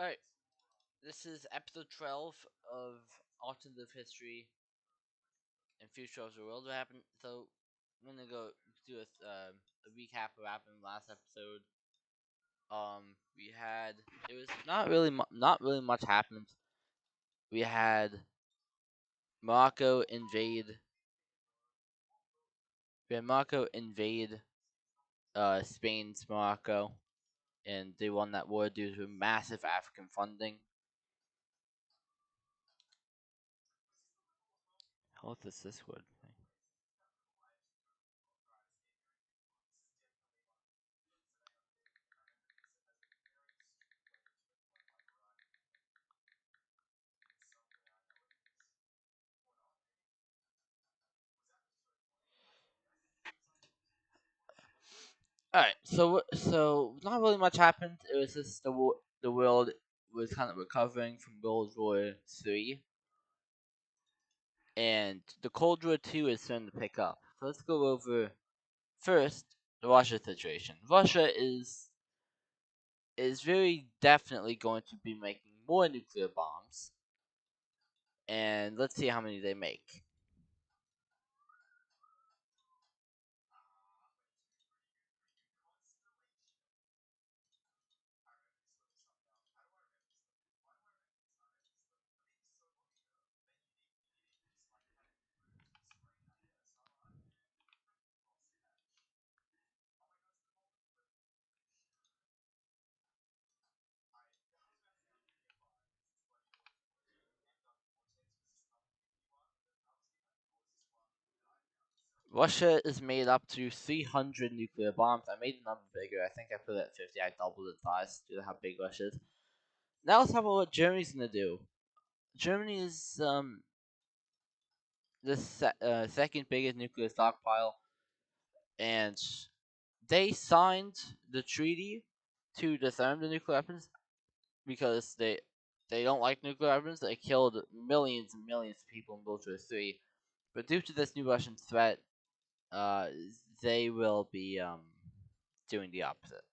Alright, this is episode 12 of Alternative History and Future of the World. What happened? So, I'm gonna go do a recap of what happened last episode. We had it was not really much happened. We had Morocco invade. We had Morocco invade Spain's Morocco, and they won that war due to massive African funding. How does this word? All right, so not really much happened. It was just the world was kind of recovering from World War III, and the Cold War II is starting to pick up. So let's go over first the Russia situation. Russia is very definitely going to be making more nuclear bombs, and let's see how many they make. Russia is made up to 300 nuclear bombs. I made the number bigger. I think I put it at 50. I doubled the size due to how big Russia is. Now let's talk about what Germany's gonna do. Germany is the second biggest nuclear stockpile, and they signed the treaty to disarm the nuclear weapons because they don't like nuclear weapons. They killed millions and millions of people in World War III, but due to this new Russian threat, uh, they will be doing the opposite.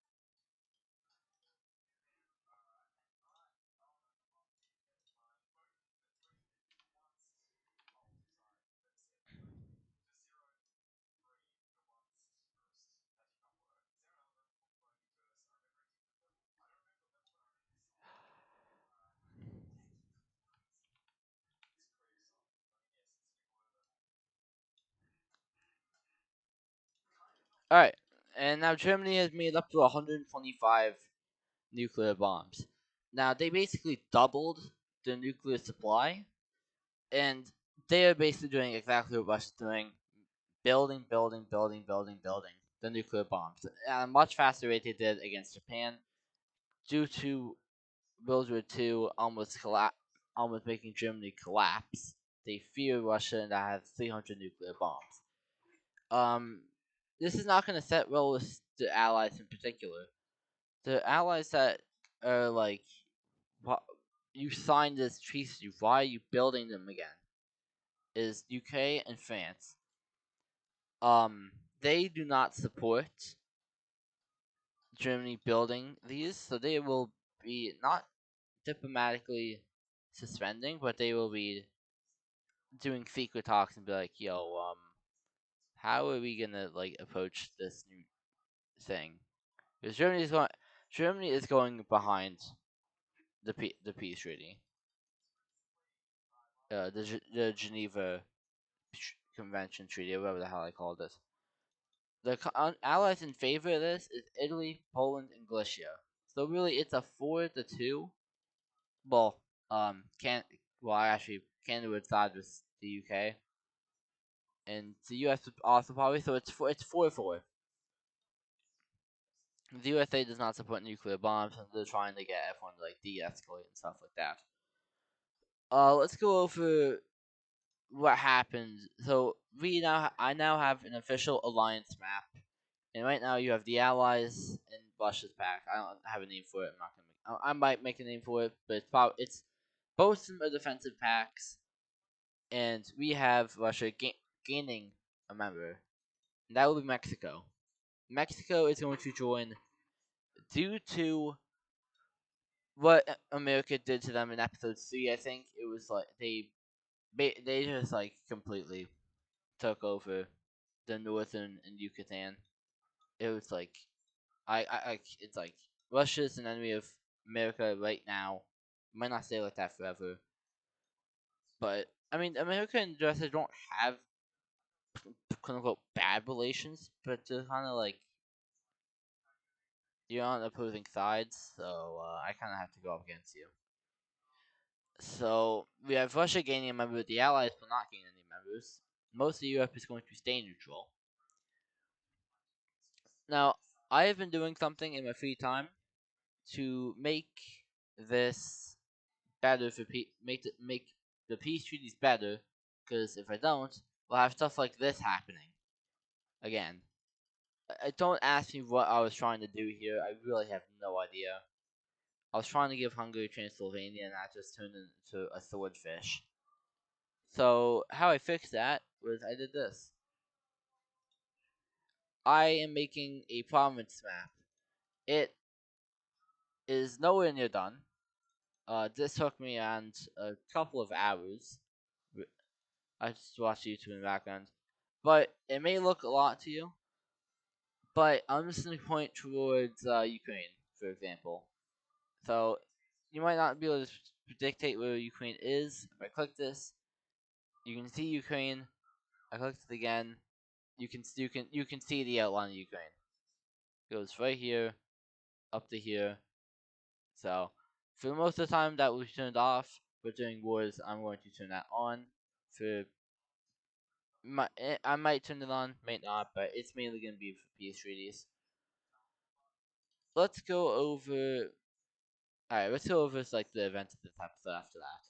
All right, and now Germany has made up to 125 nuclear bombs. Now they basically doubled the nuclear supply, and they are basically doing exactly what Russia's doing: building the nuclear bombs at a much faster rate they did against Japan. Due to World War II almost making Germany collapse, they fear Russia and that has 300 nuclear bombs. Um, this is not going to set well with the Allies in particular. The Allies that are like, "Wha- you signed this treaty, why are you building them again?" Is UK and France. They do not support Germany building these, so they will be not diplomatically suspending, but they will be doing secret talks and be like, "Yo, how are we gonna like approach this new thing?" Because Germany is going behind the peace treaty, the Geneva Convention treaty, or whatever the hell I called it. The allies in favor of this is Italy, Poland, and Galicia. So really, it's a 4-2. Well, can actually Canada would side with the UK, and the US would also probably. So it's 4-4. The USA does not support nuclear bombs, and they're trying to get everyone to like de-escalate and stuff like that. Let's go over what happened. So I now have an official alliance map, and right now you have the Allies and Russia's pack. I don't have a name for it. I'm not gonna. I might make a name for it, but it's both of them are defensive packs, and we have Russia gaining a member, and that will be Mexico. Mexico is going to join due to what America did to them in episode 3. I think it was like they just like completely took over the northern and Yucatan. It was like it's like Russia's an enemy of America right now. Might not stay like that forever, but I mean, America and Russia don't have quote unquote bad relations, but they're kind of like you're on opposing sides, so I kind of have to go up against you. So we have Russia gaining a member, the Allies will not gain any members. Most of Europe is going to stay neutral. Now, I have been doing something in my free time to make this better for make the peace treaties better. Because if I don't, we'll have stuff like this happening again. Don't ask me what I was trying to do here. I really have no idea. I was trying to give Hungary Transylvania, and that just turned into a swordfish. So how I fixed that was I did this. I am making a province map. It is nowhere near done. This took me on a couple of hours. I just watched YouTube in the background. But it may look a lot to you. But I'm just going to point towards Ukraine, for example. So you might not be able to dictate where Ukraine is. If I click this, you can see Ukraine. I clicked it again. You can see the outline of Ukraine. It goes right here up to here. So for most of the time that was turned off, but during wars I'm going to turn that on. For I might turn it on, might not, but it's mainly going to be for peace treaties. Let's go over. Alright, let's go over like the events of this episode after that.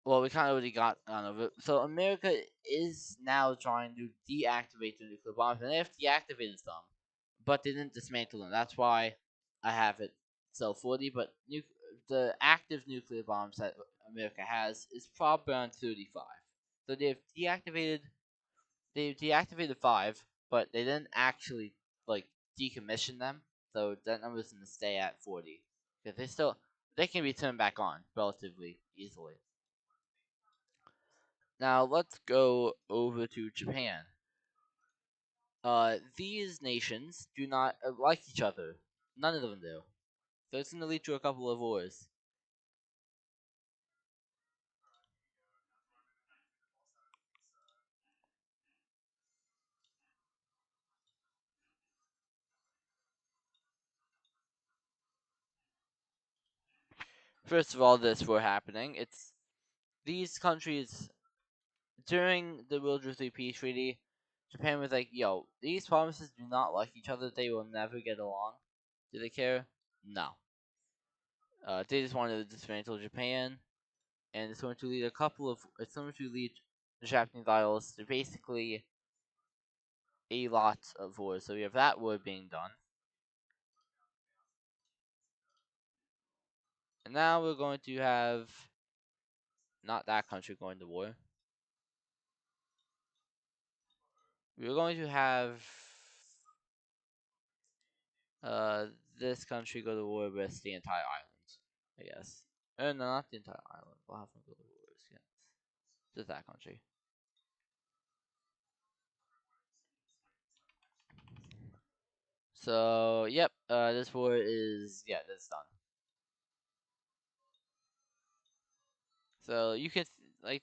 Well, we kind of already got on over it. So America is now trying to deactivate the nuclear bombs, and they have deactivated some, but they didn't dismantle them. That's why I have it so 40. But the active nuclear bombs that America has is probably around 35. So they've deactivated 5, but they didn't actually like decommission them. So that number's gonna stay at 40 because they can be turned back on relatively easily. Now let's go over to Japan. These nations do not like each other. None of them do. So it's gonna lead to a couple of wars. First of all, this war happening. It's these countries during the World War III peace treaty. Japan was like, "Yo, these provinces do not like each other. They will never get along." Do they care? No. They just wanted to dismantle Japan, and it's going to lead a couple of. It's going to lead the Japanese Isles to basically a lot of wars. So we have that war being done. And now we're going to have not that country going to war. We're going to have uh this country go to war with the entire island, I guess. No, not the entire island. We'll have them go to war with just that country. So yep, this war is that's done. So you can like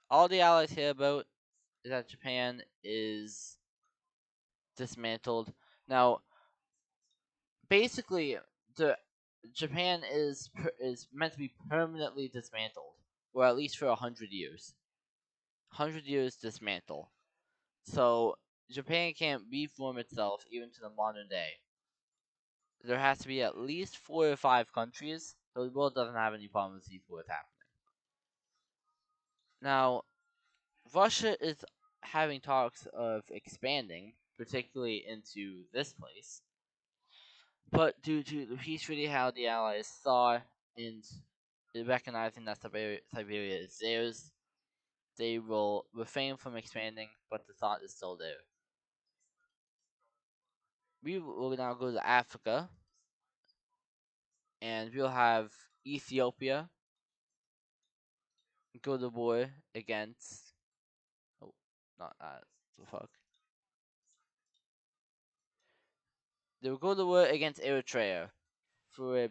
all the allies care about is that Japan is dismantled. Now, basically, the Japan is meant to be permanently dismantled, or at least for 100 years. 100 years dismantle. So Japan can't reform itself even to the modern day. There has to be at least 4 or 5 countries, so the world doesn't have any problem with these wars happening. Now, Russia is having talks of expanding, particularly into this place. But due to the peace treaty, how the Allies saw and recognizing that Siberia is theirs, they will refrain from expanding, but the thought is still there. We will now go to Africa. and we'll have Ethiopia go to war against. Oh, not that. The fuck. They will go to war against Eritrea for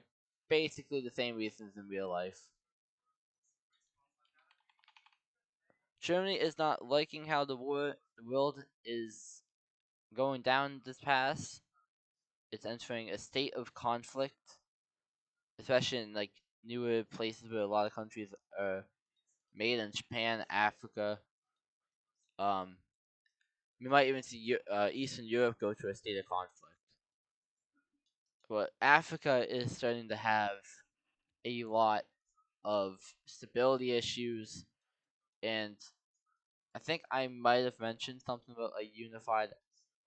basically the same reasons in real life. Germany is not liking how the world is going down this path. It's entering a state of conflict, especially in like newer places where a lot of countries are made in Japan, Africa. Um, we might even see Eastern Europe go to a state of conflict. But Africa is starting to have a lot of stability issues, and I think I might have mentioned something about a unified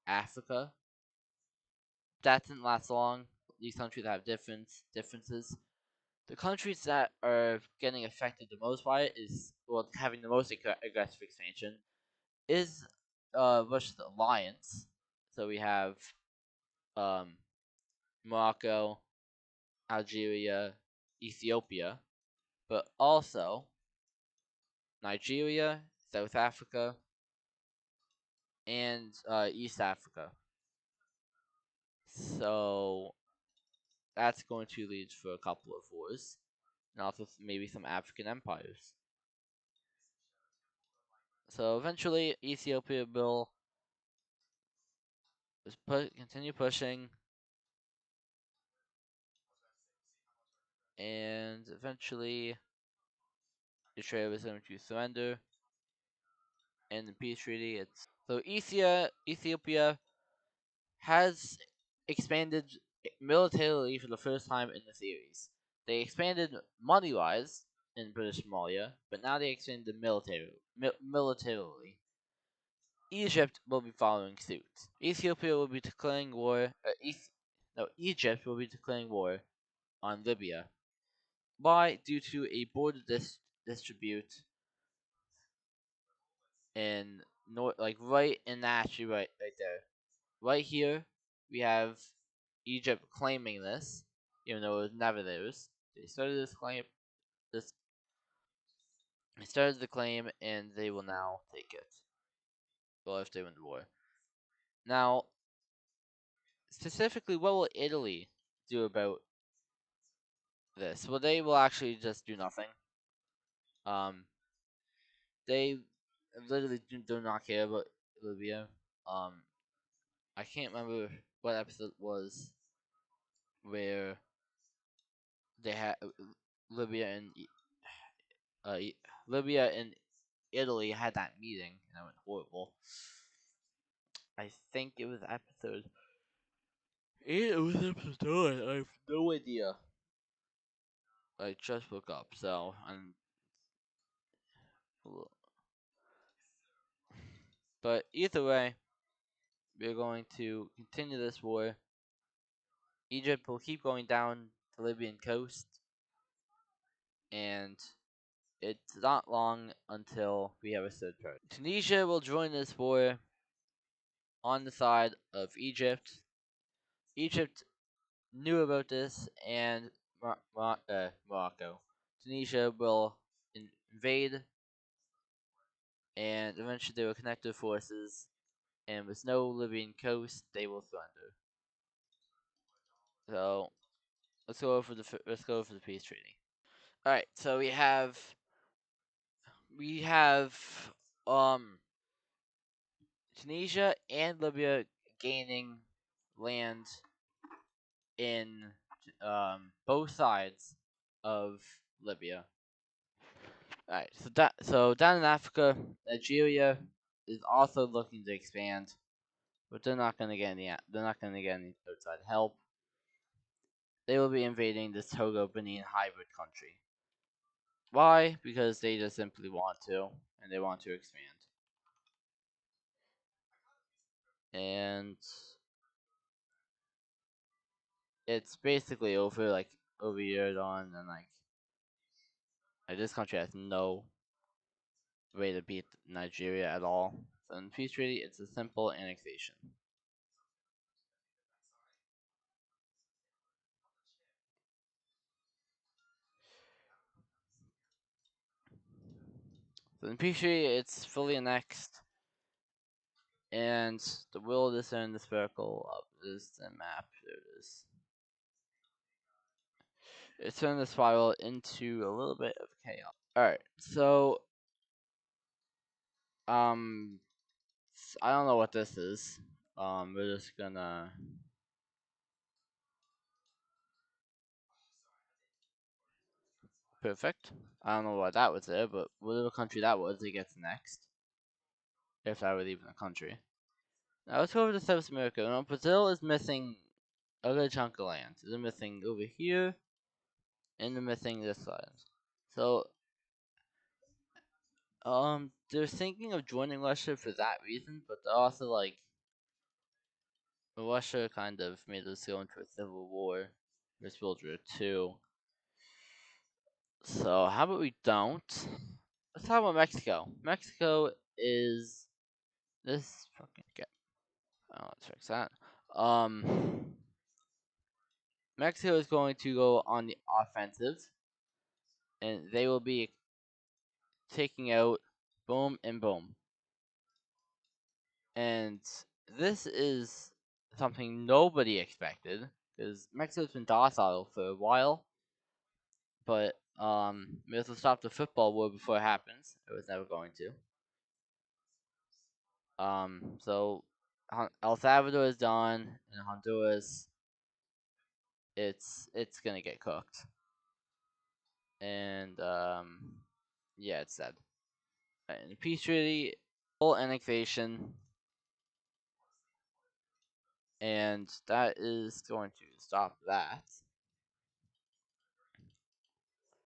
Africa. That didn't last long. These countries have differences. The countries that are getting affected the most by it is well having the most aggressive expansion is Russia's alliance. So we have um, Morocco, Algeria, Ethiopia, but also Nigeria, South Africa, and East Africa. So that's going to lead for a couple of wars, and also maybe some African empires. So eventually, Ethiopia will continue pushing, and eventually, Eritrea was going to surrender in the peace treaty. So Ethiopia has expanded militarily for the first time in the series. They expanded money wise in British Somalia, but now they expanded militarily. Egypt will be following suit. Ethiopia will be declaring war. Egypt will be declaring war on Libya. Why? Due to a border dispute in like right in actually right there, right here. We have Egypt claiming this, even though it was never theirs. They started this claim. This They started the claim, and they will now take it. Well, if they win the war. Now, specifically, what will Italy do about this? Well, they will actually just do nothing. Um, they literally do not care about Libya. Um, I can't remember what episode was where they had Libya and uh, Libya and Italy had that meeting, and it went horrible. I think it was episode 8. It was episode 9. I have no idea. I just woke up, so I'm. But either way, we're going to continue this war. Egypt will keep going down the Libyan coast, and it's not long until we have a third party. Tunisia will join this war on the side of Egypt. Egypt knew about this, and Morocco. Tunisia will invade, and eventually they will connect their forces, and with no Libyan coast, they will surrender. So let's go over the peace treaty. All right, so we have um Tunisia and Libya gaining land in both sides of Libya. Alright, so down in Africa, Nigeria is also looking to expand, but they're not gonna get any outside help. They will be invading this Togo Benin hybrid country. Why? Because they just simply want to, and they want to expand. And it's basically over over a year on, and like this country has no way to beat Nigeria at all. So in peace treaty, it's a simple annexation. So in peace treaty, it's fully annexed, and the will discern the spherical of this map. There it is. It turned the spiral into a little bit of chaos. Alright, so I don't know what this is. We're just gonna perfect. I don't know why that was there, but whatever country that was, it gets next. If that was even a country. Now let's go over to South America. Now, Brazil is missing a good chunk of land. They're missing over here, and they're missing this side. So, they're thinking of joining Russia for that reason, but they're also like, Russia kind of made us go into a civil war with World War II. So, how about we don't? Let's talk about Mexico. Mexico is this fucking okay. Let's fix that. Mexico is going to go on the offensive, and they will be taking out boom and boom. And this is something nobody expected because Mexico's been docile for a while, but we have to stop the football war before it happens. It was never going to. So El Salvador is done, and Honduras, it's gonna get cooked, and yeah, it's sad. And the peace treaty, full annexation, and that is going to stop that.